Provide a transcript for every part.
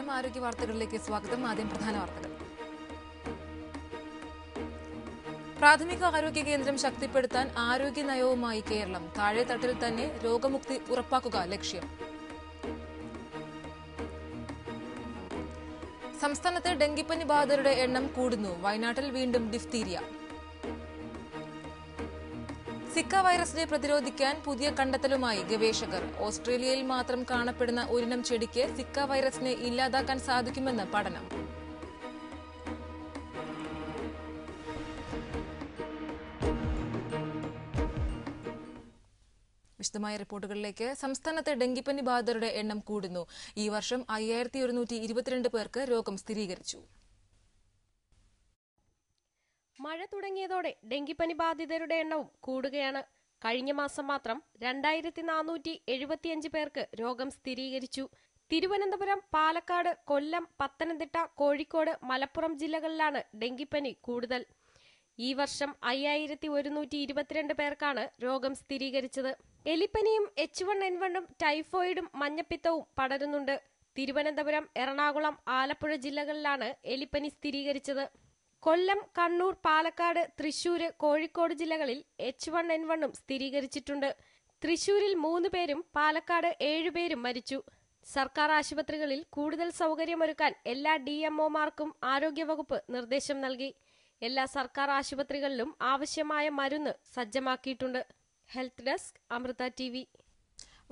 നമസ്കാരം. ആരോഗ്യ വാർത്തകളിലേക്ക് സ്വാഗതം. ആദ്യം പ്രധാന വാർത്തകൾ. പ്രാഥമിക ആരോഗ്യ കേന്ദ്രം ശക്തിപ്പെടുത്താൻ ആരോഗ്യ നയവുമായി കേരളം. താഴെത്തട്ടിൽ തന്നെ രോഗമുക്തി ഉറപ്പാക്കുക ലക്ഷ്യം. സംസ്ഥാനത്ത് ഡെങ്കിപ്പനി ബാധിതരുടെ എണ്ണം കൂടുന്നു. വയനാട്ടിൽ വീണ്ടും ഡിഫ്തീരിയ. സിക്ക വൈറസിനെ പ്രതിരോധിക്കാൻ പുതിയ കണ്ടെത്തലുമായി ഗവേഷകർ. ഓസ്ട്രേലിയയിൽ മാത്രം കാണപ്പെടുന്ന ഒരിനം ചെടിക്ക് സിക്ക വൈറസിനെ ഇല്ലാതാക്കാൻ സാധിക്കുമെന്ന് പഠനം. വിശദമായ റിപ്പോർട്ടുകളിലേക്ക്. സംസ്ഥാനത്ത് ഡെങ്കിപ്പനി ബാധിതരുടെ എണ്ണം കൂടുന്നു. ഈ വർഷം 5122 പേർക്ക് രോഗം സ്ഥിരീകരിച്ചു. മഴ തുടങ്ങിയതോടെ ഡെങ്കിപ്പനി ബാധിതരുടെ എണ്ണവും കൂടുകയാണ്. കഴിഞ്ഞ മാസം മാത്രം 2475 പേർക്ക് രോഗം സ്ഥിരീകരിച്ചു. തിരുവനന്തപുരം, പാലക്കാട്, കൊല്ലം, പത്തനംതിട്ട, കോഴിക്കോട്, മലപ്പുറം ജില്ലകളിലാണ് ഡെങ്കിപ്പനി കൂടുതൽ. ഈ വർഷം 5122 പേർക്കാണ് രോഗം സ്ഥിരീകരിച്ചത്. എലിപ്പനിയും H1N1 ടൈഫോയിഡും മഞ്ഞപ്പിത്തവും പടരുന്നുണ്ട്. തിരുവനന്തപുരം, എറണാകുളം, ആലപ്പുഴ ജില്ലകളിലാണ് എലിപ്പനി സ്ഥിരീകരിച്ചത്. കൊല്ലം, കണ്ണൂർ, പാലക്കാട്, തൃശൂര്, കോഴിക്കോട് ജില്ലകളിൽ H1N1 സ്ഥിരീകരിച്ചിട്ടുണ്ട്. തൃശൂരിൽ 3 പേരും പാലക്കാട് 7 പേരും മരിച്ചു. സർക്കാർ ആശുപത്രികളിൽ കൂടുതൽ സൗകര്യമൊരുക്കാൻ എല്ലാ DMOമാർക്കും ആരോഗ്യവകുപ്പ് നിർദ്ദേശം നൽകി. എല്ലാ സർക്കാർ ആശുപത്രികളിലും ആവശ്യമായ മരുന്ന് സജ്ജമാക്കിയിട്ടുണ്ട്. Health desk, Amrita TV.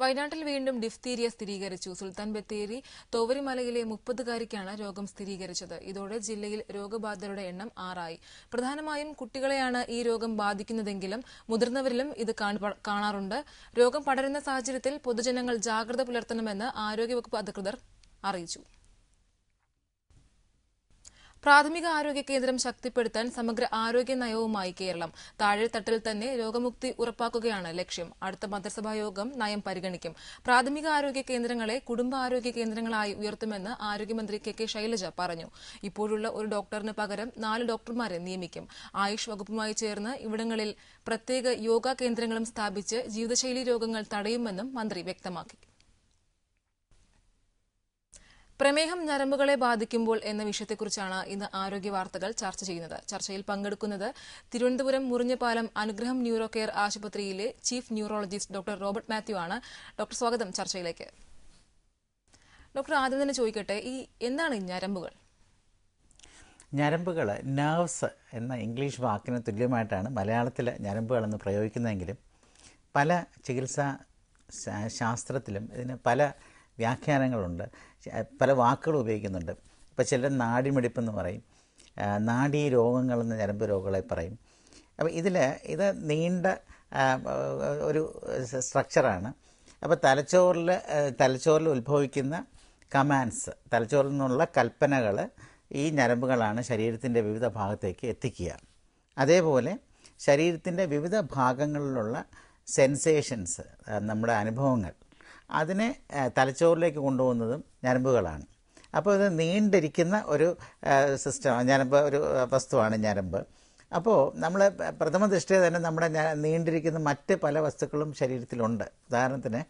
വയനാട്ടിൽ വീണ്ടും ഡിഫ്തീരിയ സ്ഥിരീകരിച്ചു. സുൽത്താൻ ബത്തേരി തോവരിമലയിലെ 30കാരിക്കാണ് രോഗം സ്ഥിരീകരിച്ചത്. ഇതോടെ ജില്ലയിൽ രോഗബാധിതരുടെ എണ്ണം 6 പ്രധാനമായും കുട്ടികളെയാണ് ഈ രോഗം ബാധിക്കുന്നതെങ്കിലും മുതിർന്നവരിലും ഇത് കാണാറുണ്ട്. രോഗം പടരുന്ന സാഹചര്യത്തിൽ പൊതുജനങ്ങൾ ജാഗ്രത പുലർത്തണമെന്ന് ആരോഗ്യവകുപ്പ് അധികൃതർ അറിയിച്ചു. പ്രാഥമിക ആരോഗ്യ കേന്ദ്രം ശക്തിപ്പെടുത്താൻ സമഗ്ര ആരോഗ്യ നയവുമായി കേരളം. താഴെത്തട്ടിൽ തന്നെ രോഗമുക്തി ഉറപ്പാക്കുകയാണ് ലക്ഷ്യം. അടുത്ത മന്ത്രിസഭാ യോഗം നയം പരിഗണിക്കും. പ്രാഥമിക ആരോഗ്യ കേന്ദ്രങ്ങളെ കുടുംബാരോഗ്യ കേന്ദ്രങ്ങളായി ഉയർത്തുമെന്ന് ആരോഗ്യമന്ത്രി കെ ശൈലജ പറഞ്ഞു. ഇപ്പോഴുള്ള ഒരു ഡോക്ടറിന് പകരം 4 ഡോക്ടർമാരെ നിയമിക്കും. ആയുഷ് വകുപ്പുമായി ചേർന്ന് ഇവിടങ്ങളിൽ പ്രത്യേക യോഗ കേന്ദ്രങ്ങളും സ്ഥാപിച്ച് ജീവിതശൈലി രോഗങ്ങൾ തടയുമെന്നും മന്ത്രി വ്യക്തമാക്കി. പ്രമേഹം ഞരമ്പുകളെ ബാധിക്കുമ്പോൾ എന്ന വിഷയത്തെക്കുറിച്ചാണ് ഇന്ന് ആരോഗ്യ വാർത്തകൾ ചർച്ച ചെയ്യുന്നത്. ചർച്ചയിൽ പങ്കെടുക്കുന്നത് തിരുവനന്തപുരം മുറിഞ്ഞപാലം അനുഗ്രഹം ന്യൂറോ കെയർ ആശുപത്രിയിലെ chief neurologist doctor Robert Mathew ആണ്. ഡോക്ടർ, സ്വാഗതം ചർച്ചയിലേക്ക്. ഡോക്ടർ, ആദ്യം തന്നെ ചോദിക്കട്ടെ, എന്താണ് ഈ ഞരമ്പുകൾ? ഞരമ്പുകൾ, നെർവ്സ് എന്ന ഇംഗ്ലീഷ് വാക്കിന് തുല്യമായിട്ടാണ് മലയാളത്തിൽ ഞരമ്പുകളെന്ന് പ്രയോഗിക്കുന്നതെങ്കിലും പല ചികിത്സാ ശാസ്ത്രത്തിലും ഇതിന് പല വ്യാഖ്യാനങ്ങളുണ്ട്. പല വാക്കുകൾ ഉപയോഗിക്കുന്നുണ്ട്. ഇപ്പോൾ ചിലർ നാഡിമിടിപ്പെന്ന് പറയും, നാഡീ രോഗങ്ങളെന്ന് ഞരമ്പ് രോഗങ്ങളെ പറയും. അപ്പോൾ ഇത് നീണ്ട ഒരു സ്ട്രക്ചറാണ്. അപ്പോൾ തലച്ചോറിൽ ഉത്ഭവിക്കുന്ന കമാൻഡ്സ്, തലച്ചോറിൽ നിന്നുള്ള കൽപ്പനകൾ ഈ ഞരമ്പുകളാണ് ശരീരത്തിൻ്റെ വിവിധ ഭാഗത്തേക്ക് എത്തിക്കുക. അതേപോലെ ശരീരത്തിൻ്റെ വിവിധ ഭാഗങ്ങളിലുള്ള സെൻസേഷൻസ്, നമ്മുടെ അനുഭവങ്ങൾ, അതിനെ തലച്ചോറിലേക്ക് കൊണ്ടുപോകുന്നതും ഞരമ്പുകളാണ്. അപ്പോൾ ഇത് നീണ്ടിരിക്കുന്ന ഒരു ഞരമ്പ്, ഒരു വസ്തുവാണ് ഞരമ്പ്. അപ്പോൾ നമ്മൾ പ്രഥമ ദൃഷ്ടിയ തന്നെ നമ്മുടെ നീണ്ടിരിക്കുന്ന മറ്റ് പല വസ്തുക്കളും ശരീരത്തിലുണ്ട്. ഉദാഹരണത്തിന്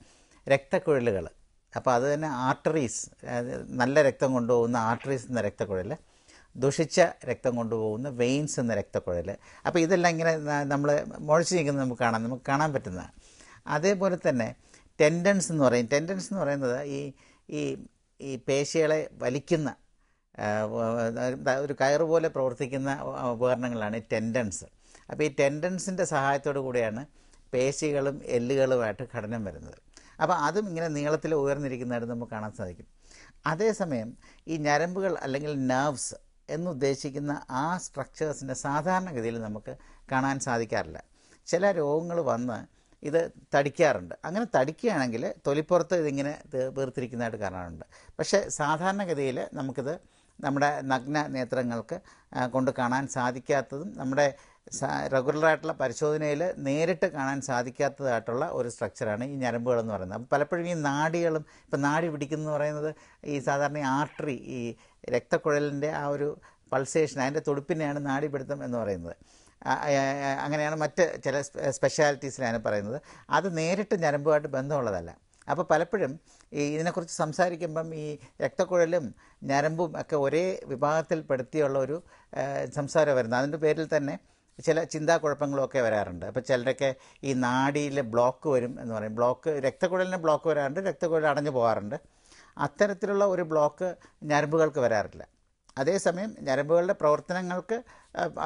രക്തക്കുഴലുകൾ. അപ്പോൾ അത് തന്നെ ആർട്ടറീസ്, നല്ല രക്തം കൊണ്ടുപോകുന്ന ആർട്ടറീസ് എന്ന രക്തക്കുഴൽ, ദുഷിച്ച രക്തം കൊണ്ടുപോകുന്ന വെയിൻസ് എന്ന രക്തക്കുഴൽ. അപ്പോൾ ഇതെല്ലാം ഇങ്ങനെ നമ്മൾ മുഴച്ച് നിൽക്കുന്നത് നമുക്ക് കാണാൻ പറ്റുന്നതാണ്. അതേപോലെ തന്നെ ടെൻഡൻസ് എന്ന് പറയും. ടെൻഡൻസ് എന്ന് പറയുന്നത് ഈ പേശികളെ വലിക്കുന്ന ഒരു കയറ് പോലെ പ്രവർത്തിക്കുന്ന ഉപകരണങ്ങളാണ് ഈ ടെൻഡൻസ്. അപ്പോൾ ഈ ടെൻഡൻസിൻ്റെ സഹായത്തോടു കൂടിയാണ് പേശികളും എല്ലുകളുമായിട്ട് ഘടനം വരുന്നത്. അപ്പോൾ അതും ഇങ്ങനെ നീളത്തിൽ ഉയർന്നിരിക്കുന്നതായിട്ട് നമുക്ക് കാണാൻ സാധിക്കും. അതേസമയം ഈ ഞരമ്പുകൾ അല്ലെങ്കിൽ നെർവ്സ് എന്നുദ്ദേശിക്കുന്ന ആ സ്ട്രക്ചേഴ്സിൻ്റെ സാധാരണഗതിയിൽ നമുക്ക് കാണാൻ സാധിക്കാറില്ല. ചില രോഗങ്ങൾ വന്ന് ഇത് തടിക്കാറുണ്ട്. അങ്ങനെ തടിക്കുകയാണെങ്കിൽ തൊലിപ്പുറത്ത് ഇതിങ്ങനെ വേർതിരിക്കുന്നതായിട്ട് കാണാറുണ്ട്. പക്ഷേ സാധാരണഗതിയിൽ നമുക്കിത് നമ്മുടെ നഗ്ന നേത്രങ്ങൾക്ക് കൊണ്ട് കാണാൻ സാധിക്കാത്തതും നമ്മുടെ റെഗുലറായിട്ടുള്ള പരിശോധനയിൽ നേരിട്ട് കാണാൻ സാധിക്കാത്തതായിട്ടുള്ള ഒരു സ്ട്രക്ചറാണ് ഈ ഞരമ്പുകളെന്ന് പറയുന്നത്. അപ്പോൾ പലപ്പോഴും ഈ നാഡികളും, ഇപ്പം നാഡി പിടിക്കുന്നതെന്ന് പറയുന്നത് ഈ സാധാരണ ആർട്ടറി, ഈ രക്തക്കുഴലിൻ്റെ ആ ഒരു പൾസേഷൻ, അതിൻ്റെ തുടിപ്പിനെയാണ് നാഡിപിടുത്തം എന്ന് പറയുന്നത്. അങ്ങനെയാണ് മറ്റ് ചില സ്പെഷ്യാലിറ്റീസിലാണ് പറയുന്നത്. അത് നേരിട്ട് ഞരമ്പുമായിട്ട് ബന്ധമുള്ളതല്ല. അപ്പോൾ പലപ്പോഴും ഇതിനെക്കുറിച്ച് സംസാരിക്കുമ്പം ഈ രക്തക്കുഴലും ഞരമ്പും ഒക്കെ ഒരേ വിഭാഗത്തിൽപ്പെടുത്തിയുള്ള ഒരു സംസാരം വരുന്നത്. അതിൻ്റെ പേരിൽ തന്നെ ചില ചിന്താക്കുഴപ്പങ്ങളൊക്കെ വരാറുണ്ട്. അപ്പോൾ ചിലരൊക്കെ ഈ നാഡിയിൽ ബ്ലോക്ക് വരും എന്ന് പറയും. രക്തക്കുഴലിന് ബ്ലോക്ക് വരാറുണ്ട്, രക്തക്കുഴൽ അടഞ്ഞു പോകാറുണ്ട്. അത്തരത്തിലുള്ള ഒരു ബ്ലോക്ക് ഞരമ്പുകൾക്ക് വരാറില്ല. അതേസമയം ഞരമ്പുകളുടെ പ്രവർത്തനങ്ങൾക്ക്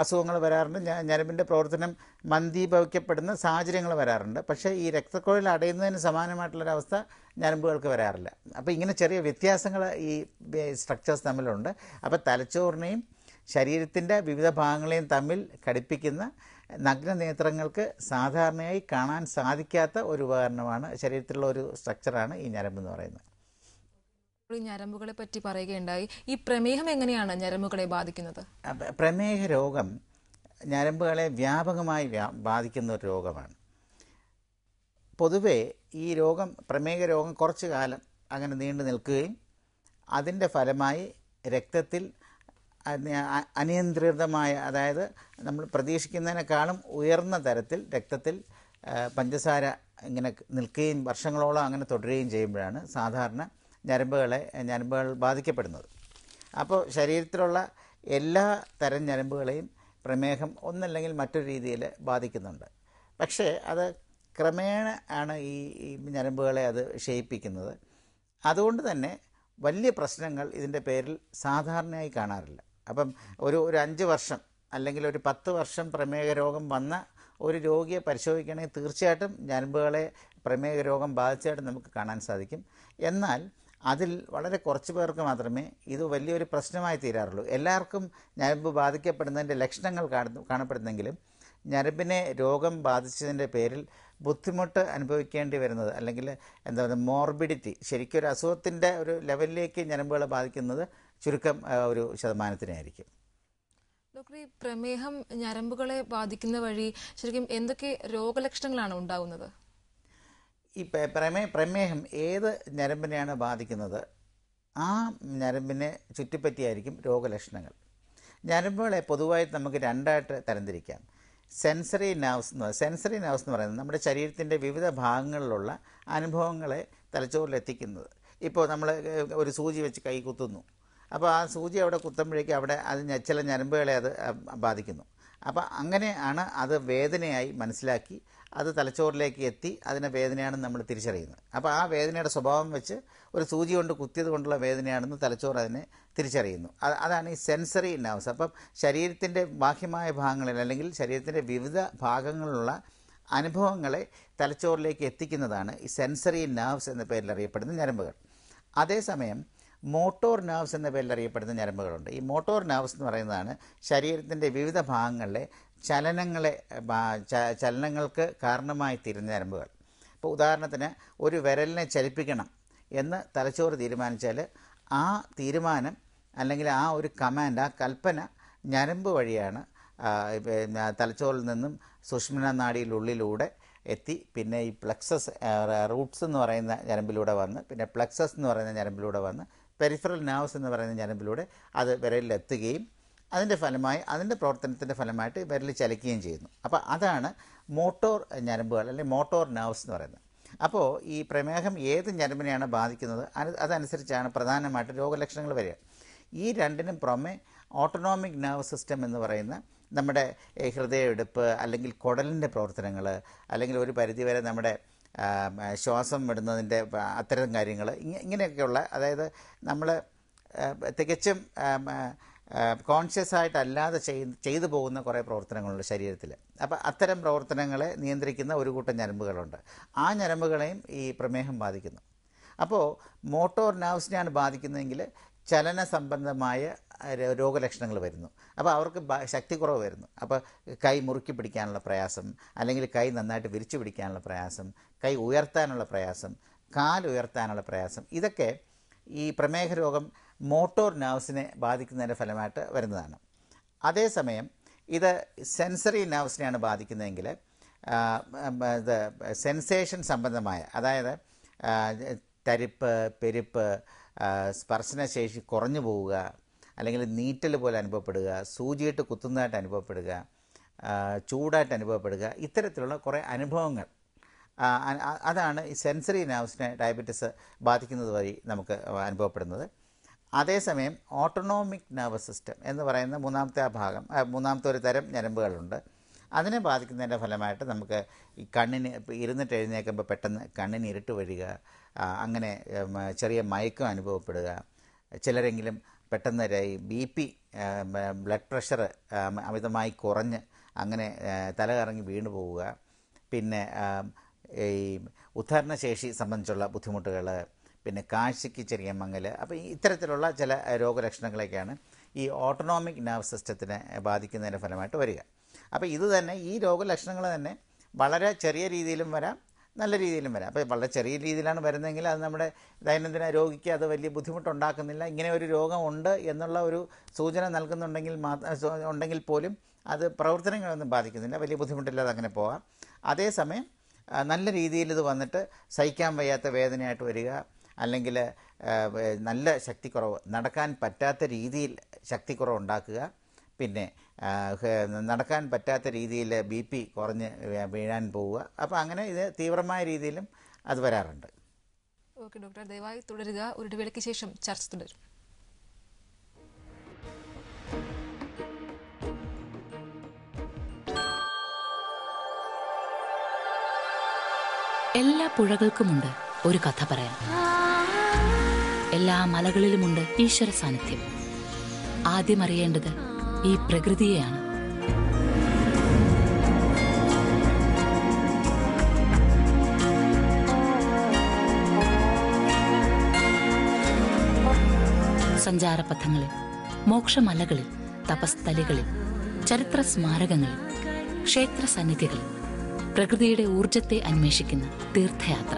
അസുഖങ്ങൾ വരാറുണ്ട്, ഞരമ്പിൻ്റെ പ്രവർത്തനം മന്ദീഭവിക്കപ്പെടുന്ന സാഹചര്യങ്ങൾ വരാറുണ്ട്. പക്ഷേ ഈ രക്തക്കുഴൽ അടയുന്നതിന് സമാനമായിട്ടുള്ളൊരവസ്ഥ ഞരമ്പുകൾക്ക് വരാറില്ല. അപ്പോൾ ഇങ്ങനെ ചെറിയ വ്യത്യാസങ്ങൾ ഈ സ്ട്രക്ചേഴ്സ് തമ്മിലുണ്ട്. അപ്പോൾ തലച്ചോറിനെയും ശരീരത്തിൻ്റെ വിവിധ ഭാഗങ്ങളെയും തമ്മിൽ ഘടിപ്പിക്കുന്ന നഗ്നനേത്രങ്ങൾക്ക് സാധാരണയായി കാണാൻ സാധിക്കാത്ത ഒരു ഉപകരണമാണ്, ശരീരത്തിലുള്ള ഒരു സ്ട്രക്ചറാണ് ഈ ഞരമ്പെന്ന് പറയുന്നത്. ഞരമ്പുകളെ പറ്റി പറയുകയുണ്ടായി. ഈ പ്രമേഹം എങ്ങനെയാണ് ഞരമ്പുകളെ ബാധിക്കുന്നത്? പ്രമേഹ രോഗം ഞരമ്പുകളെ വ്യാപകമായി ബാധിക്കുന്ന ഒരു രോഗമാണ്. പൊതുവേ ഈ പ്രമേഹ രോഗം കുറച്ചു കാലം അങ്ങനെ നീണ്ടു നിൽക്കുകയും അതിൻ്റെ ഫലമായി രക്തത്തിൽ അനിയന്ത്രിതമായ, അതായത് നമ്മൾ പ്രതീക്ഷിക്കുന്നതിനേക്കാളും ഉയർന്ന തരത്തിൽ രക്തത്തിൽ പഞ്ചസാര ഇങ്ങനെ നിൽക്കുകയും വർഷങ്ങളോളം അങ്ങനെ തുടരുകയും ചെയ്യുമ്പോഴാണ് സാധാരണ ഞരമ്പുകൾ ബാധിക്കപ്പെടുന്നത്. അപ്പോൾ ശരീരത്തിലുള്ള എല്ലാ തരം ഞരമ്പുകളെയും പ്രമേഹം ഒന്നല്ലെങ്കിൽ മറ്റൊരു രീതിയിൽ ബാധിക്കുന്നുണ്ട്. പക്ഷേ അത് ക്രമേണ ആണ് ഈ ഞരമ്പുകളെ അത് ക്ഷയിപ്പിക്കുന്നത്. അതുകൊണ്ട് തന്നെ വലിയ പ്രശ്നങ്ങൾ ഇതിൻ്റെ പേരിൽ സാധാരണയായി കാണാറില്ല. അപ്പം ഒരു 5 വർഷം അല്ലെങ്കിൽ ഒരു 10 വർഷം പ്രമേഹ രോഗം വന്ന ഒരു രോഗിയെ പരിശോധിക്കുകയാണെങ്കിൽ തീർച്ചയായിട്ടും ഞരമ്പുകളെ പ്രമേഹ രോഗം ബാധിച്ചായിട്ട് നമുക്ക് കാണാൻ സാധിക്കും. എന്നാൽ അതിൽ വളരെ കുറച്ച് പേർക്ക് മാത്രമേ ഇത് വലിയൊരു പ്രശ്നമായി തീരാറുള്ളൂ. എല്ലാവർക്കും ഞരമ്പ് ബാധിക്കപ്പെടുന്നതിൻ്റെ ലക്ഷണങ്ങൾ കാണപ്പെടുന്നെങ്കിലും ഞരമ്പിനെ രോഗം ബാധിച്ചതിൻ്റെ പേരിൽ ബുദ്ധിമുട്ട് അനുഭവിക്കേണ്ടി വരുന്നത്, അല്ലെങ്കിൽ എന്താ പറയുക, മോർബിഡിറ്റി, ശരിക്കും ഒരു അസുഖത്തിൻ്റെ ഒരു ലെവലിലേക്ക് ഞരമ്പുകളെ ബാധിക്കുന്നത് ചുരുക്കം ഒരു ശതമാനത്തിനായിരിക്കും. ഡോക്ടർ, ഈ പ്രമേഹം ഞരമ്പുകളെ ബാധിക്കുന്ന വഴി ശരിക്കും എന്തൊക്കെ രോഗലക്ഷണങ്ങളാണ് ഉണ്ടാകുന്നത്? ഈ പ്രമേഹം ഏത് ഞരമ്പിനെയാണ് ബാധിക്കുന്നത് ആ ഞരമ്പിനെ ചുറ്റിപ്പറ്റിയായിരിക്കും രോഗലക്ഷണങ്ങൾ. ഞരമ്പുകളെ പൊതുവായി നമുക്ക് രണ്ടായിട്ട് തരംതിരിക്കാം. സെൻസറി നെർവ്സ് എന്ന് പറയുന്നത് നമ്മുടെ ശരീരത്തിൻ്റെ വിവിധ ഭാഗങ്ങളിലുള്ള അനുഭവങ്ങളെ തലച്ചോറിലെത്തിക്കുന്നത്. ഇപ്പോൾ നമ്മൾ ഒരു സൂചി വെച്ച് കൈ കുത്തുന്നു, അപ്പോൾ ആ സൂചി അവിടെ കുത്തുമ്പോഴേക്കും അവിടെ ചില ഞരമ്പുകളെ അത് ബാധിക്കുന്നു. അപ്പോൾ അങ്ങനെയാണ് അത് വേദനയായി മനസ്സിലാക്കി അത് തലച്ചോറിലേക്ക് എത്തി അതിനെ വേദനയാണെന്ന് നമ്മൾ തിരിച്ചറിയുന്നത്. അപ്പോൾ ആ വേദനയുടെ സ്വഭാവം വെച്ച് ഒരു സൂചി കൊണ്ട് കുത്തിയത് കൊണ്ടുള്ള വേദനയാണെന്ന് തലച്ചോറ് അതിനെ തിരിച്ചറിയുന്നു. അതാണ് ഈ സെൻസറി നെർവ്സ്. അപ്പം ശരീരത്തിൻ്റെ ബാഹ്യമായ ഭാഗങ്ങളിൽ അല്ലെങ്കിൽ ശരീരത്തിൻ്റെ വിവിധ ഭാഗങ്ങളിലുള്ള അനുഭവങ്ങളെ തലച്ചോറിലേക്ക് എത്തിക്കുന്നതാണ് ഈ സെൻസറി നെർവ്സ് എന്ന പേരിൽ അറിയപ്പെടുന്ന ഞരമ്പുകൾ. അതേസമയം മോട്ടോർ നെർവ്സ് എന്ന പേരിൽ അറിയപ്പെടുന്ന ഞരമ്പുകളുണ്ട്. ഈ മോട്ടോർ നെർവ്സ് എന്ന് പറയുന്നതാണ് ശരീരത്തിൻ്റെ വിവിധ ഭാഗങ്ങളിലെ ചലനങ്ങൾക്ക് കാരണമായി തീരുന്ന ഞരമ്പുകൾ. ഇപ്പോൾ ഉദാഹരണത്തിന് ഒരു വിരലിനെ ചലിപ്പിക്കണം എന്ന് തലച്ചോറ് തീരുമാനിച്ചാൽ ആ തീരുമാനം അല്ലെങ്കിൽ ആ ഒരു കമാൻഡ്, ആ കൽപ്പന ഞരമ്പ് വഴിയാണ് തലച്ചോറിൽ നിന്നും സുഷുമ്നാ നാഡിയിലുള്ളിലൂടെ എത്തി പിന്നെ ഈ പ്ലക്സസ് റൂട്ട്സ് എന്ന് പറയുന്ന ഞരമ്പിലൂടെ വന്ന് പിന്നെ പ്ലക്സസ് എന്ന് പറയുന്ന ഞരമ്പിലൂടെ വന്ന് പെരിഫറൽ നെർവ്സ് എന്ന് പറയുന്ന ഞരമ്പിലൂടെ അത് വിരലിലെത്തുകയും അതിൻ്റെ ഫലമായി അതിൻ്റെ പ്രവർത്തനത്തിൻ്റെ ഫലമായിട്ട് വിരൽ ചലിക്കുകയും ചെയ്യുന്നു. അപ്പോൾ അതാണ് മോട്ടോർ ഞരമ്പുകൾ അല്ലെങ്കിൽ മോട്ടോർ നെർവ്സ് എന്ന് പറയുന്നത്. അപ്പോൾ ഈ പ്രമേഹം ഏത് ഞരമ്പിനെയാണ് ബാധിക്കുന്നത് അതനുസരിച്ചാണ് പ്രധാനമായിട്ട് രോഗലക്ഷണങ്ങൾ വരിക. ഈ രണ്ടിനും പുറമെ ഓട്ടോണോമിക് നെർവ് സിസ്റ്റം എന്ന് പറയുന്ന നമ്മുടെ ഹൃദയമിടിപ്പ് അല്ലെങ്കിൽ കുടലിൻ്റെ പ്രവർത്തനങ്ങൾ അല്ലെങ്കിൽ ഒരു പരിധിവരെ നമ്മുടെ ശ്വാസം വിടുന്നതിൻ്റെ അത്തരം കാര്യങ്ങൾ ഇങ്ങനെയൊക്കെയുള്ള, അതായത് നമ്മൾ തികച്ചും കോൺഷ്യസ് ആയിട്ടല്ലാതെ ചെയ്തു പോകുന്ന കുറേ പ്രവർത്തനങ്ങളുണ്ട് ശരീരത്തിൽ. അപ്പോൾ അത്തരം പ്രവർത്തനങ്ങളെ നിയന്ത്രിക്കുന്ന ഒരു കൂട്ടം ഞരമ്പുകളുണ്ട്. ആ ഞരമ്പുകളെയും ഈ പ്രമേഹം ബാധിക്കുന്നു. അപ്പോൾ മോട്ടോർ നെർവ്സിനെയാണ് ബാധിക്കുന്നതെങ്കിൽ ചലന സംബന്ധമായ രോഗലക്ഷണങ്ങൾ വരുന്നു. അപ്പോൾ അവർക്ക് ശക്തിക്കുറവ് വരുന്നു. അപ്പോൾ കൈ മുറുക്കി പിടിക്കാനുള്ള പ്രയാസം, അല്ലെങ്കിൽ കൈ നന്നായിട്ട് വിരിച്ചു പിടിക്കാനുള്ള പ്രയാസം, കൈ ഉയർത്താനുള്ള പ്രയാസം, കാലുയർത്താനുള്ള പ്രയാസം, ഇതൊക്കെ ഈ പ്രമേഹ രോഗം മോട്ടോർ നെർവ്സിനെ ബാധിക്കുന്നതിൻ്റെ ഫലമായിട്ട് വരുന്നതാണ്. അതേസമയം ഇത് സെൻസറി നെർവ്സിനെയാണ് ബാധിക്കുന്നതെങ്കിൽ ഇത് സെൻസേഷൻ സംബന്ധമായ, അതായത് തരിപ്പ്, പെരുപ്പ്, സ്പർശനശേഷി കുറഞ്ഞു പോവുക, അല്ലെങ്കിൽ നീറ്റൽ പോലെ അനുഭവപ്പെടുക, സൂചിയിട്ട് കുത്തുന്നതായിട്ട് അനുഭവപ്പെടുക, ചൂടായിട്ട് അനുഭവപ്പെടുക, ഇത്തരത്തിലുള്ള കുറേ അനുഭവങ്ങൾ അതാണ് ഈ സെൻസറി നെർവ്സിനെ ഡയബറ്റിസ് ബാധിക്കുന്നത് വഴി നമുക്ക് അനുഭവപ്പെടുന്നത്. അതേസമയം ഓട്ടോണോമിക് നെർവസ് സിസ്റ്റം എന്ന് പറയുന്ന മൂന്നാമത്തെ ഒരു തരം ഞരമ്പുകളുണ്ട്. അതിനെ ബാധിക്കുന്നതിൻ്റെ ഫലമായിട്ട് നമുക്ക് ഈ കണ്ണിന് ഇരുന്നിട്ട് എഴുന്നേൽക്കുമ്പോൾ പെട്ടെന്ന് കണ്ണിന് ഇരുട്ട് വരിക, അങ്ങനെ ചെറിയ മയക്കം അനുഭവപ്പെടുക, ചിലരെങ്കിലും പെട്ടെന്ന് ഈ BP ബ്ലഡ് പ്രഷർ അമിതമായി കുറഞ്ഞ് അങ്ങനെ തലകറങ്ങി വീണു പോവുക, പിന്നെ ഈ ഉദ്ധാരണശേഷി സംബന്ധിച്ചുള്ള ബുദ്ധിമുട്ടുകൾ, പിന്നെ കാഴ്ചയ്ക്ക് ചെറിയ മങ്ങൽ. അപ്പോൾ ഇത്തരത്തിലുള്ള ചില രോഗലക്ഷണങ്ങളൊക്കെയാണ് ഈ ഓട്ടോണോമിക് നെർവ് സിസ്റ്റത്തിനെ ബാധിക്കുന്നതിൻ്റെ ഫലമായിട്ട് വരിക. അപ്പോൾ ഇത് തന്നെ ഈ രോഗലക്ഷണങ്ങൾ തന്നെ വളരെ ചെറിയ രീതിയിലും വരാം, നല്ല രീതിയിലും വരാം. അപ്പോൾ വളരെ ചെറിയ രീതിയിലാണ് വരുന്നതെങ്കിൽ അത് നമ്മുടെ ദൈനംദിന രോഗിക്ക് അത് വലിയ ബുദ്ധിമുട്ടുണ്ടാക്കുന്നില്ല. ഇങ്ങനെ ഒരു രോഗമുണ്ട് എന്നുള്ള ഒരു സൂചന ഉണ്ടെങ്കിൽ പോലും അത് പ്രവർത്തനങ്ങളൊന്നും ബാധിക്കുന്നില്ല, വലിയ ബുദ്ധിമുട്ടില്ലാതെ അങ്ങനെ പോകാം. അതേസമയം നല്ല രീതിയിൽ ഇത് വന്നിട്ട് സഹിക്കാൻ വയ്യാത്ത വേദനയായിട്ട് വരിക, അല്ലെങ്കിൽ നല്ല ശക്തിക്കുറവ്, നടക്കാൻ പറ്റാത്ത രീതിയിൽ ശക്തിക്കുറവ് ഉണ്ടാക്കുക, പിന്നെ നടക്കാൻ പറ്റാത്ത രീതിയിൽ BP കുറഞ്ഞ് വീഴാൻ പോവുക. അപ്പോൾ അങ്ങനെ ഇത് തീവ്രമായ രീതിയിലും അത് വരാറുണ്ട്. ഓക്കെ ഡോക്ടർ, ദയവായി തുടരുക. ഒരു ഇടവേളയ്ക്ക് ശേഷം ചർച്ച തുടരും. എല്ലാ പുഴകൾക്കുമുണ്ട് ഒരു കഥ പറയാൻ. എല്ലാ മലകളിലുമുണ്ട് ഈശ്വര സാന്നിധ്യം. ആദ്യം അറിയേണ്ടത് ഈ പ്രകൃതിയെയാണ്. സഞ്ചാരപഥങ്ങളിൽ, മോക്ഷമലകളിൽ, തപസ്ഥലികളിൽ, ചരിത്ര സ്മാരകങ്ങളിൽ, ക്ഷേത്ര സന്നിധികളിൽ പ്രകൃതിയുടെ ഊർജത്തെ അന്വേഷിക്കുന്ന തീർത്ഥയാത്ര.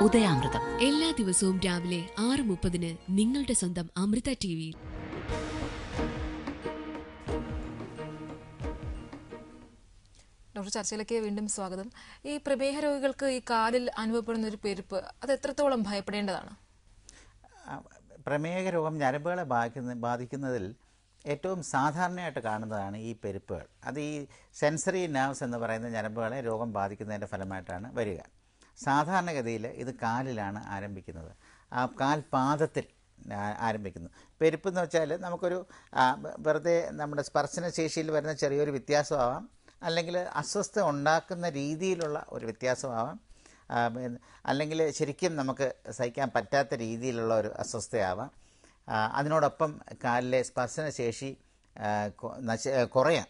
ഉദയാമൃതം എല്ലാ ദിവസവും രാവിലെ 6:30 നിങ്ങളുടെ സ്വന്തം അമൃത TV-യിൽ. ഡോക്ടർ, ചർച്ചയിലേക്ക് വീണ്ടും സ്വാഗതം. ഈ പ്രമേഹ രോഗികൾക്ക് ഈ കാലിൽ അനുഭവപ്പെടുന്ന ഒരു പെരുപ്പ് അത് എത്രത്തോളം ഭയപ്പെടേണ്ടതാണ്? പ്രമേഹ രോഗം ഞരമ്പുകളെ ബാധിക്കുന്നതിൽ ഏറ്റവും സാധാരണയായിട്ട് കാണുന്നതാണ് ഈ പെരുപ്പുകൾ. അത് ഈ സെൻസറി നെർവ്സ് എന്ന് പറയുന്ന ഞരമ്പുകളെ രോഗം ബാധിക്കുന്നതിൻ്റെ ഫലമായിട്ടാണ് വരിക. സാധാരണഗതിയിൽ ഇത് കാലിലാണ് ആരംഭിക്കുന്നത്, ആ കാൽപാദത്തിൽ ആരംഭിക്കുന്നു. പെരുപ്പ് എന്ന് വെച്ചാൽ നമുക്കൊരു വെറുതെ നമ്മുടെ സ്പർശനശേഷിയിൽ വരുന്ന ചെറിയൊരു വ്യത്യാസമാവാം, അല്ലെങ്കിൽ അസ്വസ്ഥ ഉണ്ടാക്കുന്ന രീതിയിലുള്ള ഒരു വ്യത്യാസമാവാം, അല്ലെങ്കിൽ ശരിക്കും നമുക്ക് സഹിക്കാൻ പറ്റാത്ത രീതിയിലുള്ള ഒരു അസ്വസ്ഥയാവാം. അതിനോടൊപ്പം കാലിലെ സ്പർശനശേഷി കുറയാം,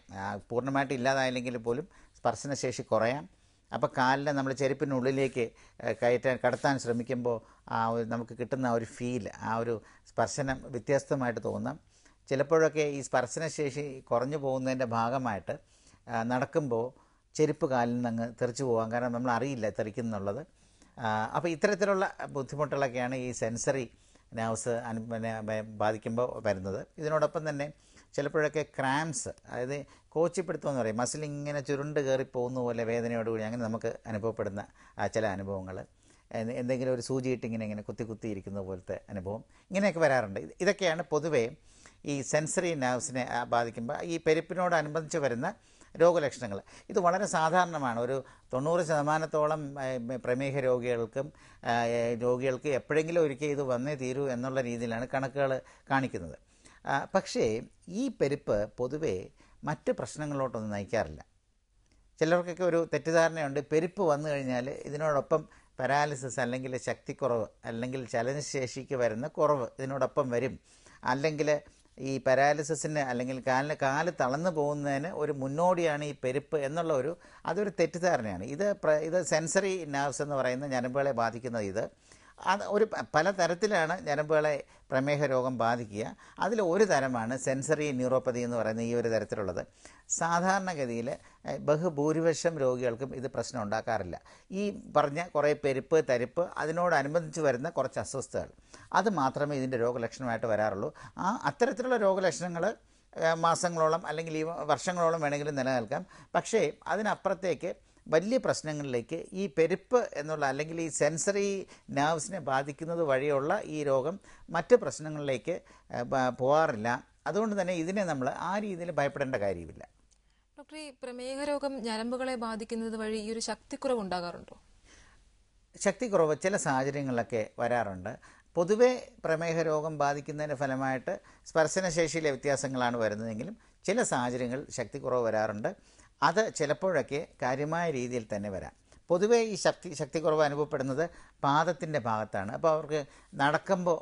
പൂർണ്ണമായിട്ട് ഇല്ലാതായില്ലെങ്കിൽ പോലും സ്പർശനശേഷി കുറയാം. അപ്പോൾ കാലിനെ നമ്മൾ ചെരുപ്പിനുള്ളിലേക്ക് കടത്താൻ ശ്രമിക്കുമ്പോൾ നമുക്ക് കിട്ടുന്ന ഒരു ഫീൽ, ആ ഒരു സ്പർശനം വ്യത്യസ്തമായിട്ട് തോന്നാം. ചിലപ്പോഴൊക്കെ ഈ സ്പർശനശേഷി കുറഞ്ഞു പോകുന്നതിൻ്റെ ഭാഗമായിട്ട് നടക്കുമ്പോൾ ചെരുപ്പ് കാലിൽ നിന്ന് അങ്ങ് തെറിച്ചു പോകാം, കാരണം നമ്മൾ അറിയില്ല തെറിക്കുന്നുള്ളത്. അപ്പോൾ ഇത്തരത്തിലുള്ള ബുദ്ധിമുട്ടുകളൊക്കെയാണ് ഈ സെൻസറി നെർവ്സ് ബാധിക്കുമ്പോൾ വരുന്നത്. ഇതിനോടൊപ്പം തന്നെ ചിലപ്പോഴൊക്കെ ക്രാംസ്, അതായത് കോച്ചിപ്പിടുത്തം എന്ന് പറയും, മസിൽ ഇങ്ങനെ ചുരുണ്ട് കയറിപ്പോകുന്ന പോലെ വേദനയോടുകൂടി അങ്ങനെ നമുക്ക് അനുഭവപ്പെടുന്ന ചില അനുഭവങ്ങൾ, എന്തെങ്കിലും ഒരു സൂചിയിട്ട് ഇങ്ങനെ കുത്തി ഇരിക്കുന്ന പോലത്തെ അനുഭവം, ഇങ്ങനെയൊക്കെ വരാറുണ്ട്. ഇതൊക്കെയാണ് പൊതുവേ ഈ സെൻസറി നെർവ്സിനെ ബാധിക്കുമ്പോൾ ഈ പെരുപ്പിനോടനുബന്ധിച്ച് വരുന്ന രോഗലക്ഷണങ്ങൾ. ഇത് വളരെ സാധാരണമാണ്. ഒരു 90% പ്രമേഹ രോഗികൾക്ക് എപ്പോഴെങ്കിലും ഒരിക്കൽ ഇത് വന്നേ തീരൂ എന്നുള്ള രീതിയിലാണ് കണക്കുകൾ കാണിക്കുന്നത്. പക്ഷേ ഈ പെരുപ്പ് പൊതുവേ മറ്റ് പ്രശ്നങ്ങളിലോട്ടൊന്നും നയിക്കാറില്ല. ചിലർക്കൊക്കെ ഒരു തെറ്റിദ്ധാരണയുണ്ട്, പെരുപ്പ് വന്നു കഴിഞ്ഞാൽ ഇതിനോടൊപ്പം പാരാലിസിസ് അല്ലെങ്കിൽ ശക്തിക്കുറവ് അല്ലെങ്കിൽ ചലനശേഷിക്ക് വരുന്ന കുറവ് ഇതിനോടൊപ്പം വരും, അല്ലെങ്കിൽ ഈ പാരാലിസിന് അല്ലെങ്കിൽ കാല് തളർന്നു പോകുന്നതിന് ഒരു മുന്നോടിയാണ് ഈ പെരുപ്പ് എന്നുള്ള അതൊരു തെറ്റിദ്ധാരണയാണ്. ഇത് സെൻസറി നെർവ്സ് എന്ന് പറയുന്ന ഞരമ്പുകളെ ബാധിക്കുന്നത്. അത് പലതരത്തിലാണ് ഞരമ്പുകളെ പ്രമേഹ രോഗം ബാധിക്കുക. അതിൽ ഒരു തരമാണ് സെൻസറി ന്യൂറോപ്പതി എന്ന് പറയുന്ന ഈ ഒരു തരത്തിലുള്ളത്. സാധാരണഗതിയിൽ ബഹുഭൂരിപക്ഷം രോഗികൾക്കും ഇത് പ്രശ്നം ഉണ്ടാക്കാറില്ല. ഈ പറഞ്ഞ കുറേ പെരുപ്പ്, തരിപ്പ്, അതിനോടനുബന്ധിച്ച് വരുന്ന കുറച്ച് അസ്വസ്ഥതകൾ, അത് മാത്രമേ ഇതിൻ്റെ രോഗലക്ഷണമായിട്ട് വരാറുള്ളൂ. അത്തരത്തിലുള്ള രോഗലക്ഷണങ്ങൾ മാസങ്ങളോളം അല്ലെങ്കിൽ ഈ വർഷങ്ങളോളം വേണമെങ്കിലും നിലനിൽക്കാം. പക്ഷേ അതിനപ്പുറത്തേക്ക് വലിയ പ്രശ്നങ്ങളിലേക്ക് ഈ പെരുപ്പ് എന്നുള്ള അല്ലെങ്കിൽ ഈ സെൻസറി നെർവ്സിനെ ബാധിക്കുന്നത് വഴിയുള്ള ഈ രോഗം മറ്റ് പ്രശ്നങ്ങളിലേക്ക് പോകാറില്ല. അതുകൊണ്ട് തന്നെ ഇതിനെ നമ്മൾ ആ രീതിയിൽ ഭയപ്പെടേണ്ട കാര്യമില്ല. ഡോക്ടർ, ഈ പ്രമേഹ രോഗം ഞരമ്പുകളെ ബാധിക്കുന്നത് വഴി ഈ ഒരു ശക്തിക്കുറവ് ഉണ്ടാകാറുണ്ടോ? ശക്തിക്കുറവ് ചില സാഹചര്യങ്ങളിലൊക്കെ വരാറുണ്ട്. പൊതുവെ പ്രമേഹ രോഗം ബാധിക്കുന്നതിൻ്റെ ഫലമായിട്ട് സ്പർശനശേഷിയിലെ വ്യത്യാസങ്ങളാണ് വരുന്നതെങ്കിലും ചില സാഹചര്യങ്ങളിൽ ശക്തിക്കുറവ് വരാറുണ്ട്. അത് ചിലപ്പോഴൊക്കെ കാര്യമായ രീതിയിൽ തന്നെ വരാം. പൊതുവേ ഈ ശക്തിക്കുറവ് അനുഭവപ്പെടുന്നത് പാദത്തിൻ്റെ ഭാഗത്താണ്. അപ്പോൾ അവർക്ക് നടക്കുമ്പോൾ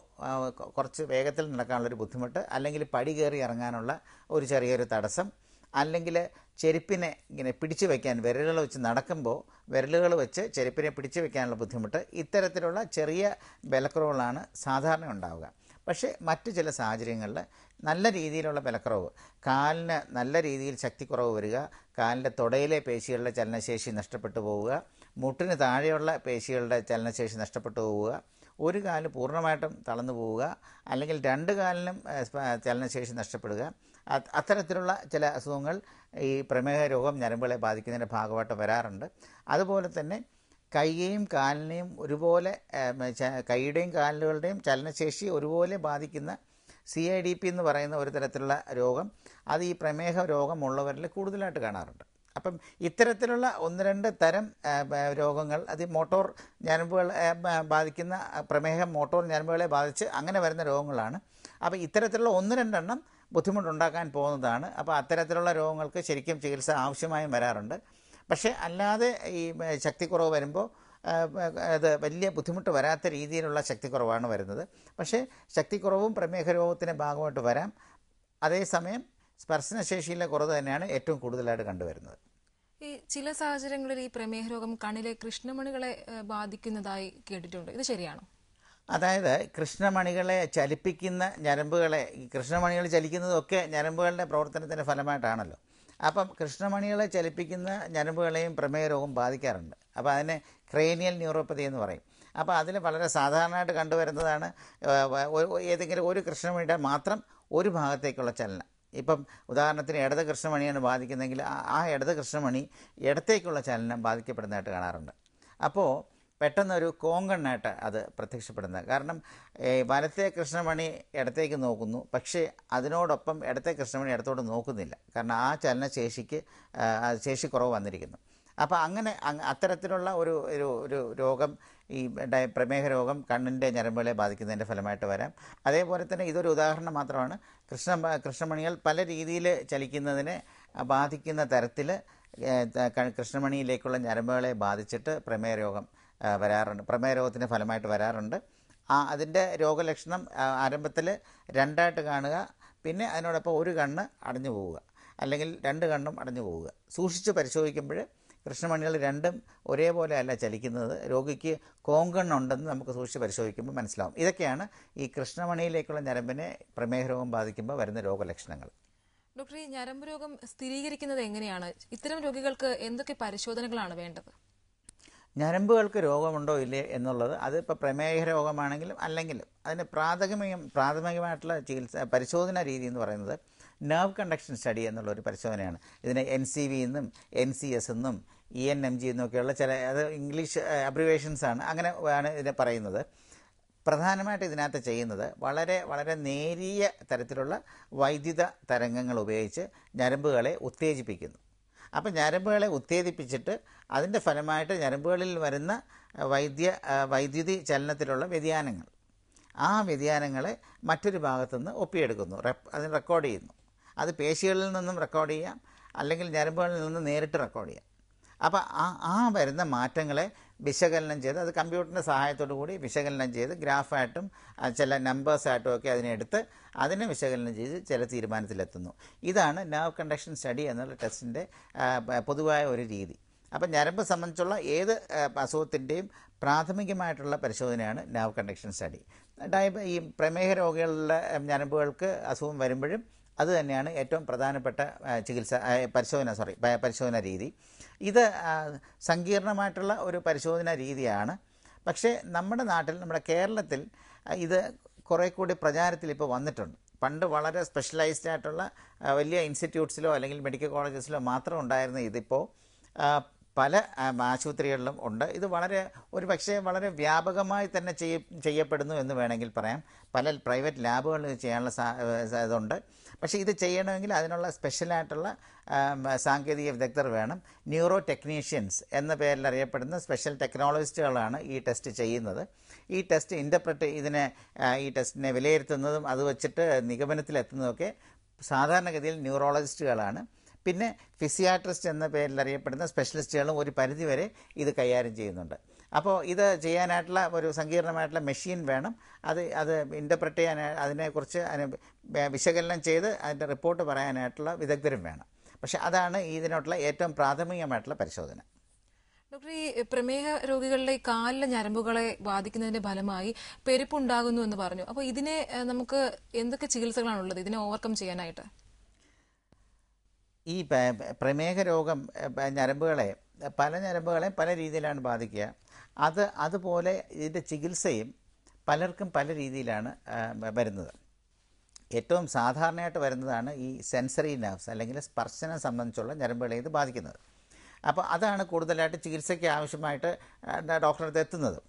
കുറച്ച് വേഗത്തിൽ നടക്കാനുള്ളൊരു ബുദ്ധിമുട്ട്, അല്ലെങ്കിൽ പടി കയറി ഇറങ്ങാനുള്ള ഒരു ചെറിയൊരു തടസ്സം, അല്ലെങ്കിൽ ചെരുപ്പിനെ ഇങ്ങനെ പിടിച്ചു വയ്ക്കാൻ വിരലുകൾ വെച്ച് നടക്കുമ്പോൾ വിരലുകൾ വെച്ച് ചെരുപ്പിനെ പിടിച്ചു വയ്ക്കാനുള്ള ബുദ്ധിമുട്ട്, ഇത്തരത്തിലുള്ള ചെറിയ ബലക്കുറവുകളാണ് സാധാരണ ഉണ്ടാവുക. പക്ഷേ മറ്റു ചില സാഹചര്യങ്ങളിൽ നല്ല രീതിയിലുള്ള ബലക്കുറവ്, കാലിന് നല്ല രീതിയിൽ ശക്തിക്കുറവ് വരിക, കാലിൻ്റെ തുടയിലെ പേശികളുടെ ചലനശേഷി നഷ്ടപ്പെട്ടു പോവുക, മുട്ടിന് താഴെയുള്ള പേശികളുടെ ചലനശേഷി നഷ്ടപ്പെട്ടു പോവുക, ഒരു കാല് പൂർണ്ണമായിട്ടും തളർന്നു പോവുക, അല്ലെങ്കിൽ രണ്ട് കാലിനും ചലനശേഷി നഷ്ടപ്പെടുക, അത്തരത്തിലുള്ള ചില അസുഖങ്ങൾ ഈ പ്രമേഹ രോഗം ഞരമ്പുകളെ ബാധിക്കുന്നതിൻ്റെ ഭാഗമായിട്ട് വരാറുണ്ട്. അതുപോലെ തന്നെ കൈയെയും കാലിനെയും ഒരുപോലെ, കൈയുടെയും കാലുകളുടെയും ചലനശേഷി ഒരുപോലെ ബാധിക്കുന്ന CIDP എന്ന് പറയുന്ന ഒരു തരത്തിലുള്ള രോഗം, അത് ഈ പ്രമേഹ രോഗമുള്ളവരിൽ കൂടുതലായിട്ട് കാണാറുണ്ട്. അപ്പം ഇത്തരത്തിലുള്ള 1-2 തരം രോഗങ്ങൾ, അത് മോട്ടോർ ഞരമ്പുകളെ ബാധിക്കുന്ന പ്രമേഹം മോട്ടോർ ഞരമ്പുകളെ ബാധിച്ച് അങ്ങനെ വരുന്ന രോഗങ്ങളാണ്. അപ്പോൾ ഇത്തരത്തിലുള്ള 1-2 എണ്ണം ബുദ്ധിമുട്ടുണ്ടാക്കാൻ പോകുന്നതാണ്. അപ്പോൾ അത്തരത്തിലുള്ള രോഗങ്ങൾക്ക് ശരിക്കും ചികിത്സ ആവശ്യമായും വരാറുണ്ട്. പക്ഷേ അല്ലാതെ ഈ ശക്തിക്കുറവ് വരുമ്പോൾ അത് വലിയ ബുദ്ധിമുട്ട് വരാത്ത രീതിയിലുള്ള ശക്തിക്കുറവാണ് വരുന്നത്. പക്ഷേ ശക്തിക്കുറവും പ്രമേഹ രോഗത്തിൻ്റെ ഭാഗമായിട്ട് വരാം. അതേസമയം സ്പർശനശേഷിയിലെ കുറവ് തന്നെയാണ് ഏറ്റവും കൂടുതലായിട്ട് കണ്ടുവരുന്നത്. ഈ ചില സാഹചര്യങ്ങളിൽ ഈ പ്രമേഹ രോഗം കണ്ണിലെ കൃഷ്ണമണികളെ ബാധിക്കുന്നതായി കേട്ടിട്ടുണ്ട്. ഇത് ശരിയാണോ? അതായത് കൃഷ്ണമണികളെ ചലിപ്പിക്കുന്ന ഞരമ്പുകളെ, ഈ കൃഷ്ണമണികൾ ചലിക്കുന്നതൊക്കെ ഞരമ്പുകളുടെ പ്രവർത്തനത്തിൻ്റെ ഫലമായിട്ടാണല്ലോ. അപ്പം കൃഷ്ണമണികളെ ചലിപ്പിക്കുന്ന ഞരമ്പുകളെയും പ്രമേഹ രോഗം ബാധിക്കാറുണ്ട്. അപ്പോൾ അതിനെ ക്രേനിയൽ ന്യൂറോപ്പതി എന്ന് പറയും. അപ്പോൾ അതിൽ വളരെ സാധാരണയായിട്ട് കണ്ടുവരുന്നതാണ് ഏതെങ്കിലും ഒരു കൃഷ്ണമണിയുടെ മാത്രം ഒരു ഭാഗത്തേക്കുള്ള ചലനം. ഇപ്പം ഉദാഹരണത്തിന് ഇടത് കൃഷ്ണമണിയാണ് ബാധിക്കുന്നതെങ്കിൽ ആ ഇടത് കൃഷ്ണമണി ഇടത്തേക്കുള്ള ചലനം ബാധിക്കപ്പെടുന്നതായിട്ട് കാണാറുണ്ട്. അപ്പോൾ പെട്ടെന്നൊരു കോങ്കണ്ണായിട്ട് അത് പ്രത്യക്ഷപ്പെടുന്നത്. കാരണം വലത്തെ കൃഷ്ണമണി ഇടത്തേക്ക് നോക്കുന്നു, പക്ഷേ അതിനോടൊപ്പം ഇടത്തെ കൃഷ്ണമണി ഇടത്തോട്ട് നോക്കുന്നില്ല. കാരണം ആ ചലനശേഷിക്ക് ശേഷിക്കുറവ് വന്നിരിക്കുന്നു. അപ്പോൾ അങ്ങനെ അത്തരത്തിലുള്ള ഒരു ഒരു രോഗം, ഈ പ്രമേഹ രോഗം കണ്ണിൻ്റെ ഞരമ്പുകളെ ബാധിക്കുന്നതിൻ്റെ ഫലമായിട്ട് വരാം. അതേപോലെ തന്നെ ഇതൊരു ഉദാഹരണം മാത്രമാണ്. കൃഷ്ണമണികൾ പല രീതിയിൽ ചലിക്കുന്നതിനെ ബാധിക്കുന്ന തരത്തിൽ കൃഷ്ണമണിയിലേക്കുള്ള ഞരമ്പുകളെ ബാധിച്ചിട്ട് പ്രമേഹ രോഗം വരാറുണ്ട്, പ്രമേഹ രോഗത്തിൻ്റെ ഫലമായിട്ട് വരാറുണ്ട്. അതിൻ്റെ രോഗലക്ഷണം ആരംഭത്തിൽ 2ആയിട്ട് കാണുക, പിന്നെ അതിനോടൊപ്പം ഒരു കണ്ണ് അടഞ്ഞു പോവുക, അല്ലെങ്കിൽ 2 കണ്ണും അടഞ്ഞു പോവുക. സൂക്ഷിച്ച് പരിശോധിക്കുമ്പോൾ കൃഷ്ണമണികൾ രണ്ടും ഒരേപോലെ അല്ല ചലിക്കുന്നത്. രോഗിക്ക് കോങ്കണ്ണുണ്ടെന്ന് നമുക്ക് സൂക്ഷിച്ച് പരിശോധിക്കുമ്പോൾ മനസ്സിലാവും. ഇതൊക്കെയാണ് ഈ കൃഷ്ണമണിയിലേക്കുള്ള ഞരമ്പിനെ പ്രമേഹ രോഗം ബാധിക്കുമ്പോൾ വരുന്ന രോഗലക്ഷണങ്ങൾ. ഡോക്ടർ, ഈ ഞരമ്പ് രോഗം സ്ഥിരീകരിക്കുന്നത് എങ്ങനെയാണ്? ഇത്തരം രോഗികൾക്ക് എന്തൊക്കെ പരിശോധനകളാണ് വേണ്ടത്? ഞരമ്പുകൾക്ക് രോഗമുണ്ടോ ഇല്ലേ എന്നുള്ളത്, അതിപ്പോൾ പ്രമേഹ രോഗമാണെങ്കിലും അല്ലെങ്കിലും അതിന് പ്രാഥമികമായിട്ടുള്ള പരിശോധനാ രീതി എന്ന് പറയുന്നത് നെർവ് കണ്ടക്ഷൻ സ്റ്റഡി എന്നുള്ളൊരു പരിശോധനയാണ്. ഇതിനെ NCV എന്നും NCS എന്നും ENMG എന്നൊക്കെയുള്ള ചില, അത് ഇംഗ്ലീഷ് അബ്രിവേഷൻസ് ആണ്, അങ്ങനെ ആണ് ഇതിനെ പറയുന്നത്. പ്രധാനമായിട്ട് ഇതിനകത്ത് ചെയ്യുന്നത് വളരെ വളരെ നേരിയ തരത്തിലുള്ള വൈദ്യുത തരംഗങ്ങൾ ഉപയോഗിച്ച് ഞരമ്പുകളെ ഉത്തേജിപ്പിക്കുന്നു. അപ്പോൾ ഞരമ്പുകളെ ഉത്തേജിപ്പിച്ചിട്ട് അതിൻ്റെ ഫലമായിട്ട് ഞരമ്പുകളിൽ വരുന്ന വൈദ്യുതി ചലനത്തിലുള്ള വ്യതിയാനങ്ങൾ, ആ വ്യതിയാനങ്ങളെ മറ്റൊരു ഭാഗത്തുനിന്ന് ഒപ്പിയെടുക്കുന്നു, അതിന് റെക്കോർഡ് ചെയ്യുന്നു. അത് പേശികളിൽ നിന്നും റെക്കോർഡ് ചെയ്യാം, അല്ലെങ്കിൽ ഞരമ്പുകളിൽ നിന്ന് നേരിട്ട് റെക്കോർഡ് ചെയ്യാം. അപ്പോൾ ആ വരുന്ന മാറ്റങ്ങളെ വിശകലനം ചെയ്ത്, അത് കമ്പ്യൂട്ടറിൻ്റെ സഹായത്തോടു കൂടി വിശകലനം ചെയ്ത് ഗ്രാഫായിട്ടും ചില നമ്പേഴ്സായിട്ടും ഒക്കെ അതിനെടുത്ത് അതിനെ വിശകലനം ചെയ്ത് ചില തീരുമാനത്തിലെത്തുന്നു. ഇതാണ് നെർവ് കണ്ടക്ഷൻ സ്റ്റഡി എന്നുള്ള ടെസ്റ്റിൻ്റെ പൊതുവായ ഒരു രീതി. അപ്പം ഞരമ്പ് സംബന്ധിച്ചുള്ള ഏത് അസുഖത്തിൻ്റെയും പ്രാഥമികമായിട്ടുള്ള പരിശോധനയാണ് നെർവ് കണ്ടക്ഷൻ സ്റ്റഡി. ഈ പ്രമേഹ രോഗികളുടെ ഞരമ്പുകൾക്ക് അസുഖം വരുമ്പോഴും അത് തന്നെയാണ് ഏറ്റവും പ്രധാനപ്പെട്ട പരിശോധന രീതി. ഇത് സങ്കീർണമായിട്ടുള്ള ഒരു പരിശോധനാ രീതിയാണ്. പക്ഷേ നമ്മുടെ നാട്ടിൽ, നമ്മുടെ കേരളത്തിൽ ഇത് കുറേ കൂടി പ്രചാരത്തിൽ ഇപ്പോൾ വന്നിട്ടുണ്ട്. പണ്ട് വളരെ സ്പെഷ്യലൈസ്ഡ് ആയിട്ടുള്ള വലിയ ഇൻസ്റ്റിറ്റ്യൂട്ട്സിലോ അല്ലെങ്കിൽ മെഡിക്കൽ കോളേജസിലോ മാത്രം ഉണ്ടായിരുന്ന ഇതിപ്പോൾ പല ആശുപത്രികളിലും ഉണ്ട്. ഇത് ഒരു പക്ഷേ വളരെ വ്യാപകമായി തന്നെ ചെയ്യപ്പെടുന്നു എന്ന് വേണമെങ്കിൽ പറയാം. പല പ്രൈവറ്റ് ലാബുകളിൽ ചെയ്യാനുള്ള ഇതുണ്ട്. പക്ഷേ ഇത് ചെയ്യണമെങ്കിൽ അതിനുള്ള സ്പെഷ്യലായിട്ടുള്ള സാങ്കേതിക വിദഗ്ധർ വേണം. ന്യൂറോ ടെക്നീഷ്യൻസ് എന്ന പേരിൽ അറിയപ്പെടുന്ന സ്പെഷ്യൽ ടെക്നോളജിസ്റ്റുകളാണ് ഈ ടെസ്റ്റ് ചെയ്യുന്നത്. ഈ ടെസ്റ്റ് ഈ ടെസ്റ്റിനെ വിലയിരുത്തുന്നതും അത് വച്ചിട്ട് നിഗമനത്തിലെത്തുന്നതൊക്കെ സാധാരണഗതിയിൽ ന്യൂറോളജിസ്റ്റുകളാണ്. പിന്നെ ഫിസിയാട്രിസ്റ്റ് എന്ന പേരിൽ അറിയപ്പെടുന്ന സ്പെഷ്യലിസ്റ്റുകളും ഒരു പരിധിവരെ ഇത് കൈകാര്യം ചെയ്യുന്നുണ്ട്. അപ്പോൾ ഇത് ചെയ്യാനായിട്ടുള്ള ഒരു സങ്കീർണമായിട്ടുള്ള മെഷീൻ വേണം. അത് ഇൻ്റർപ്രറ്റ് ചെയ്യാൻ, അതിനെക്കുറിച്ച് വിശകലനം ചെയ്ത് അതിൻ്റെ റിപ്പോർട്ട് പറയാനായിട്ടുള്ള വിദഗ്ധരും വേണം. പക്ഷെ അതാണ് ഇതിനോട്ടുള്ള ഏറ്റവും പ്രാഥമികമായിട്ടുള്ള പരിശോധന. ഡോക്ടർ, ഈ പ്രമേഹ രോഗികളുടെ കാലിലെ ഞരമ്പുകളെ ബാധിക്കുന്നതിന്റെ ഫലമായി പെരുപ്പുണ്ടാകുന്നു എന്ന് പറഞ്ഞു. അപ്പോൾ ഇതിനെ നമുക്ക് എന്തൊക്കെ ചികിത്സകളാണുള്ളത് ഇതിനെ ഓവർകം ചെയ്യാനായിട്ട്? ഈ പ്രമേഹ രോഗം പല ഞരമ്പുകളെയും പല രീതിയിലാണ് ബാധിക്കുക. അതുപോലെ ഇതിൻ്റെ ചികിത്സയും പലർക്കും പല രീതിയിലാണ് വരുന്നത്. ഏറ്റവും സാധാരണയായിട്ട് വരുന്നതാണ് ഈ സെൻസറി നെർവ്സ് അല്ലെങ്കിൽ സ്പർശനം സംബന്ധിച്ചുള്ള ഞരമ്പുകളെ ഇത് ബാധിക്കുന്നത്. അപ്പോൾ അതാണ് കൂടുതലായിട്ട് ചികിത്സയ്ക്ക് ആവശ്യമായിട്ട് ഡോക്ടറുടെ അടുത്ത് എത്തുന്നത്.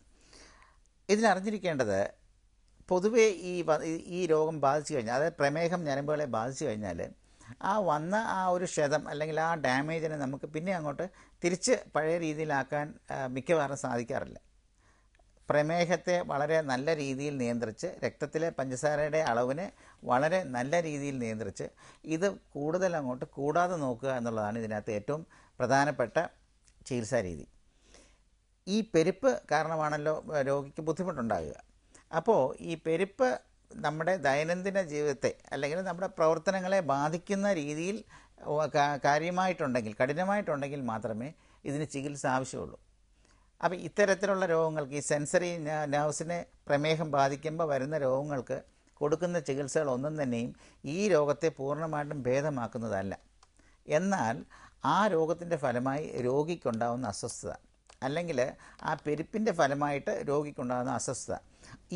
ഇതിലറിഞ്ഞിരിക്കേണ്ടത്, പൊതുവേ ഈ രോഗം ബാധിച്ചു കഴിഞ്ഞാൽ, അതായത് പ്രമേഹം ഞരമ്പുകളെ ബാധിച്ചു കഴിഞ്ഞാൽ വന്ന ഒരു ക്ഷതം അല്ലെങ്കിൽ ആ ഡാമേജിനെ നമുക്ക് പിന്നെ അങ്ങോട്ട് തിരിച്ച് പഴയ രീതിയിലാക്കാൻ മിക്കവാറും സാധിക്കാറില്ല. പ്രമേഹത്തെ വളരെ നല്ല രീതിയിൽ നിയന്ത്രിച്ച്, രക്തത്തിലെ പഞ്ചസാരയുടെ അളവിനെ വളരെ നല്ല രീതിയിൽ നിയന്ത്രിച്ച് ഇത് കൂടുതൽ അങ്ങോട്ട് കൂടാതെ നോക്കുക എന്നുള്ളതാണ് ഇതിനകത്ത് ഏറ്റവും പ്രധാനപ്പെട്ട ചികിത്സാ രീതി. ഈ പെരുപ്പ് കാരണമാണല്ലോ രോഗിക്ക് ബുദ്ധിമുട്ടുണ്ടാകുക. അപ്പോൾ ഈ പെരുപ്പ് നമ്മുടെ ദൈനംദിന ജീവിതത്തെ അല്ലെങ്കിൽ നമ്മുടെ പ്രവർത്തനങ്ങളെ ബാധിക്കുന്ന രീതിയിൽ കഠിനമായിട്ടുണ്ടെങ്കിൽ മാത്രമേ ഇതിന് ചികിത്സ ആവശ്യമുള്ളൂ. അപ്പോൾ ഇത്തരത്തിലുള്ള രോഗങ്ങൾക്ക്, ഈ സെൻസറി നെർവ്സിനെ പ്രമേഹം ബാധിക്കുമ്പോൾ വരുന്ന രോഗങ്ങൾക്ക് കൊടുക്കുന്ന ചികിത്സകളൊന്നും തന്നെയും ഈ രോഗത്തെ പൂർണ്ണമായിട്ടും ഭേദമാക്കുന്നതല്ല. എന്നാൽ ആ രോഗത്തിൻ്റെ ഫലമായി രോഗിക്കുണ്ടാകുന്ന അസ്വസ്ഥത, അല്ലെങ്കിൽ ആ പെരുപ്പിൻ്റെ ഫലമായിട്ട് രോഗിക്കുണ്ടാകുന്ന അസ്വസ്ഥത,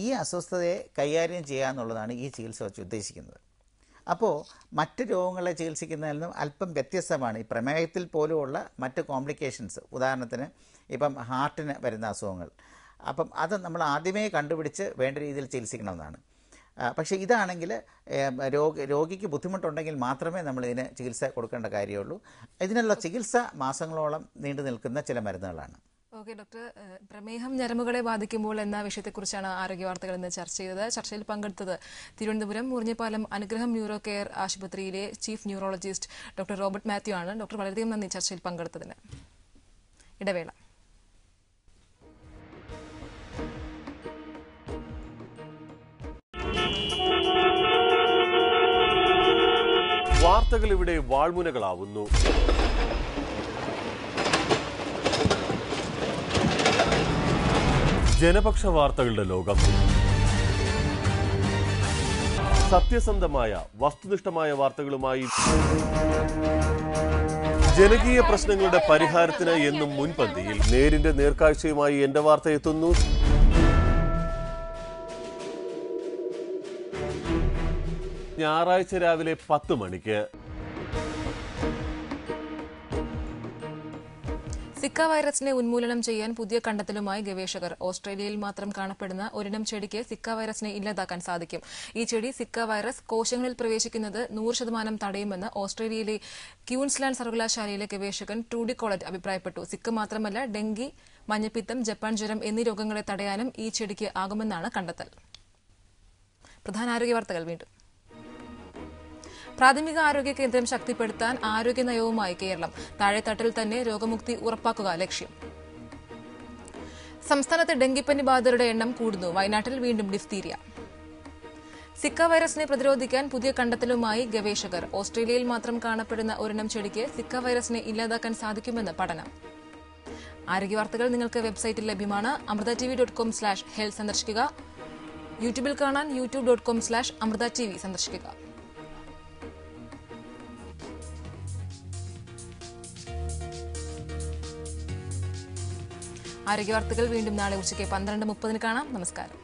ഈ അസ്വസ്ഥതയെ കൈകാര്യം ചെയ്യുക എന്നുള്ളതാണ് ഈ ചികിത്സ വെച്ച് ഉദ്ദേശിക്കുന്നത്. അപ്പോൾ മറ്റ് രോഗങ്ങളെ ചികിത്സിക്കുന്നതിൽ നിന്നും അല്പം വ്യത്യസ്തമാണ് ഈ പ്രമേഹത്തിൽ പോലുമുള്ള മറ്റ് കോംപ്ലിക്കേഷൻസ്. ഉദാഹരണത്തിന് ഇപ്പം ഹാർട്ടിന് വരുന്ന അസുഖങ്ങൾ, അപ്പം അത് നമ്മൾ ആദ്യമേ കണ്ടുപിടിച്ച് വേണ്ട രീതിയിൽ ചികിത്സിക്കണമെന്നാണ്. പക്ഷേ ഇതാണെങ്കിൽ രോഗിക്ക് ബുദ്ധിമുട്ടുണ്ടെങ്കിൽ മാത്രമേ നമ്മളിതിന് ചികിത്സ കൊടുക്കേണ്ട കാര്യമുള്ളൂ. ഇതിനുള്ള ചികിത്സ മാസങ്ങളോളം നീണ്ടു നിൽക്കുന്ന ചില മരുന്നുകളാണ്. ഓക്കെ ഡോക്ടർ, പ്രമേഹം ഞരമ്പുകളെ ബാധിക്കുമ്പോൾ എന്ന വിഷയത്തെക്കുറിച്ചാണ് ആരോഗ്യ വാർത്തകൾ ഇന്ന് ചർച്ച ചെയ്തത്. ചർച്ചയിൽ പങ്കെടുത്തത് തിരുവനന്തപുരം മുറിഞ്ഞപ്പാലം അനുഗ്രഹം ന്യൂറോ കെയർ ആശുപത്രിയിലെ chief neurologist doctor Robert Mathew ആണ്. ഡോക്ടർ, വളരെയധികം നന്ദി ചർച്ചയിൽ പങ്കെടുത്തതിന്. ഇടവേള. വാർത്തകൾ ഇവിടെ വാൾമുനകളാവുന്നു. ജനപക്ഷ വാർത്തകളുടെ ലോകം. സത്യസന്ധമായ വസ്തുനിഷ്ഠമായ വാർത്തകളുമായി ജനകീയ പ്രശ്നങ്ങളുടെ പരിഹാരത്തിന് എന്നും മുൻപന്തിയിൽ നേരിന്റെ നേർക്കാഴ്ചയുമായി എന്റെ വാർത്ത എത്തുന്നു. ഞായറാഴ്ച രാവിലെ 10 മണിക്ക്. സിക്ക വൈറസിനെ ഉന്മൂലനം ചെയ്യാൻ പുതിയ കണ്ടെത്തലുമായി ഗവേഷകർ. ഓസ്ട്രേലിയയിൽ മാത്രം കാണപ്പെടുന്ന ഒരിനം ചെടിക്ക് സിക്ക വൈറസിനെ ഇല്ലാതാക്കാൻ സാധിക്കും. ഈ ചെടി സിക്ക വൈറസ് കോശങ്ങളിൽ പ്രവേശിക്കുന്നത് 100% തടയുമെന്ന് ഓസ്ട്രേലിയയിലെ ക്യൂൻസ്ലാൻഡ് സർവകലാശാലയിലെ ഗവേഷകൻ ട്രൂഡി കോളറ്റ് അഭിപ്രായപ്പെട്ടു. സിക്ക മാത്രമല്ല, ഡെങ്കി, മഞ്ഞപ്പിത്തം, ജപ്പാൻ ജ്വരം എന്നീ രോഗങ്ങളെ തടയാനും ഈ ചെടിക്ക് ആകുമെന്നാണ് കണ്ടെത്തൽ. പ്രധാന ആരോഗ്യ വാർത്തകൾ വീണ്ടും. പ്രാഥമിക ആരോഗ്യ കേന്ദ്രം ശക്തിപ്പെടുത്താൻ ആരോഗ്യ നയവുമായി കേരളം. താഴെത്തട്ടിൽ തന്നെ രോഗമുക്തി ഉറപ്പാക്കുക ലക്ഷ്യം. സംസ്ഥാനത്ത് ഡെങ്കിപ്പനി ബാധിതരുടെ എണ്ണം കൂടുന്നു. വയനാട്ടിൽ വീണ്ടും ഡിഫ്തീരിയ. സിക്ക വൈറസിനെ പ്രതിരോധിക്കാൻ പുതിയ കണ്ടെത്തലുമായി ഗവേഷകർ. ഓസ്ട്രേലിയയിൽ മാത്രം കാണപ്പെടുന്ന ഒരിനം ചെടിക്ക് സിക്ക വൈറസിനെ ഇല്ലാതാക്കാൻ സാധിക്കുമെന്ന് പഠനം. ആരോഗ്യ വാർത്തകൾ നിങ്ങൾക്ക് വെബ്സൈറ്റിൽ ലഭ്യമാണ്. amritatv.com/health സന്ദർശിക്കുക. യൂട്യൂബിൽ കാണാൻ youtube.com/amritatv സന്ദർശിക്കുക. ആരോഗ്യ വാർത്തകൾ വീണ്ടും നാളെ ഉച്ചയ്ക്ക് 12:30 കാണാം. നമസ്കാരം.